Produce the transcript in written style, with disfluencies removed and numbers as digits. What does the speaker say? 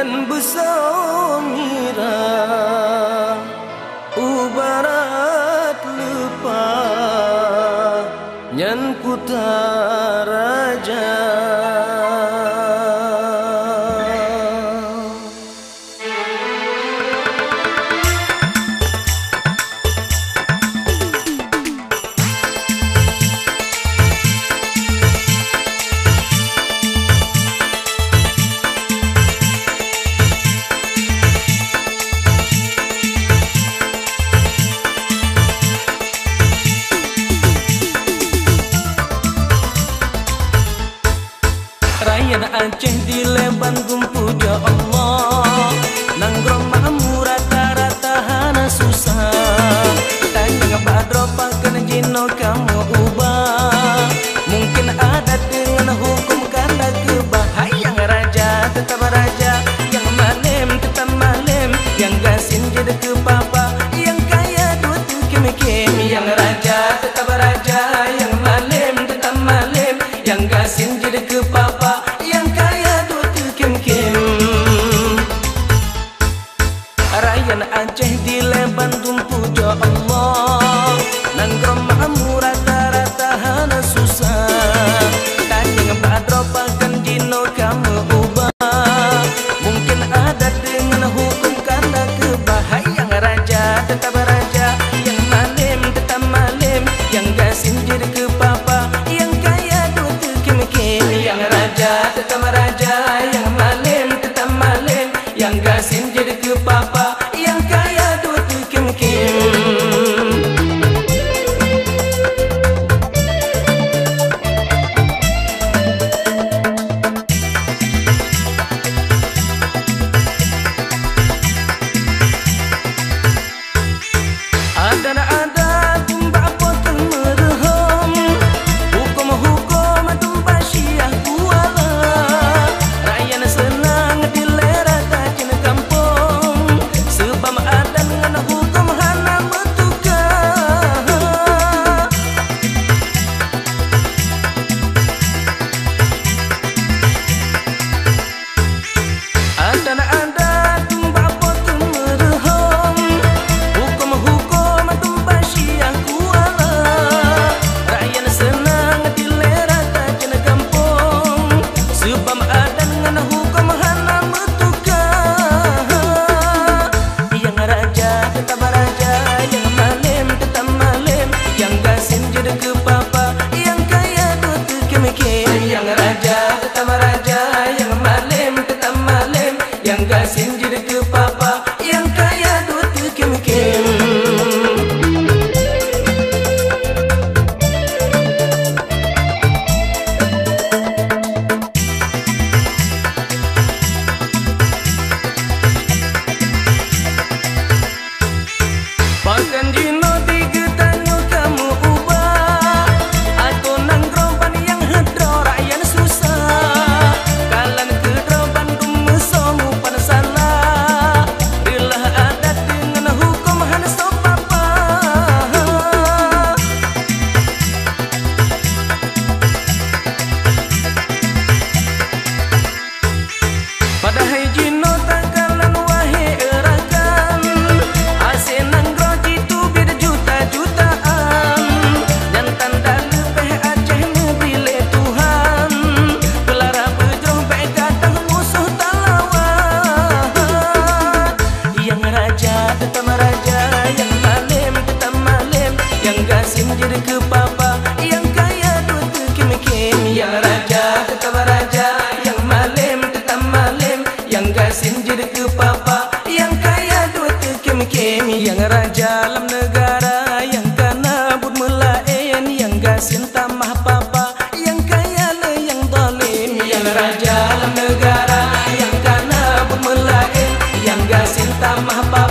Nyan besamira ubarat lupa nyan kutaraja. Rakyat Aceh di Leban gumpu ya Allah, nanggrong mamu rata-rata hana susah. Tanya badro pakan jino kamu ubah, mungkin ada dengan hukum karena kebah. Yang raja tetap raja, yang malim tetap malim, yang gasin jadi ke papa, yang kaya duit kim-kim. Yang raja tetap raja, yang malim tetap malim, yang gasin jadi ke papa, yang kaya duit kim-kim. Rakyat Aceh di Leban tumpu ya Allah, nanggrong mamu rata-rata hana susah. Tanya badro pakan jino kamu ubah, mungkin ada dengan hukum karena kebah. Yang raja tetap raja, yang malim tetap malim, yang gasin jadi ke papa, yang kaya duit kim-kim. Yang raja tetap raja, yang malim tetap malim, yang gasin jadi ke papa, yang kaya duit kim-kim. Ada tumbak potong mereham, hukum-hukum tumbak syiah kuala. Rakyat senang dilera tajin kampung, sebab ada dengan hukum hana bertukar. Ada tumbak potong mereham, hukum-hukum tumbak syiah kuala. Rakyat senang dilera tajin kampung, sebab ada dengan hukum hana bertukar. Yang raja tetap raja, yang malim tetap malim, yang gasin jadi ke papa, yang kaya duit kim-kim. Yang raja tetap raja, yang malim tetap malim, yang gasin jadi ke papa, yang kaya duit kim-kim. Pakan jino digetanyo kamu ubah, atau nanggroban yang hedro rakyat susah. Kalan kedroban kumesomu pada salah, rilah adat dengan hukum hana sopapa. Padahal jino takalan wahai erakan, asenang groji tu beda juta-jutaan, yang tanda lebih Aceh nebile Tuhan, gelara bejroh baik datang musuh talawan. Yang raja tetap raja, yang malim tetap malim, yang gasin jadi ke papa, yang kaya duit kim-kim. Yang raja tetap raja, yang malim tetap malim, yang gasin jadi ke papa, yang kaya duit kim-kim. Yang raja dalam negara, yang kana bud melayan, yang gasin tamah papa, yang kaya le yang zalim. Yang raja dalam negara, yang kana bud melayan, yang gasin tamah papa,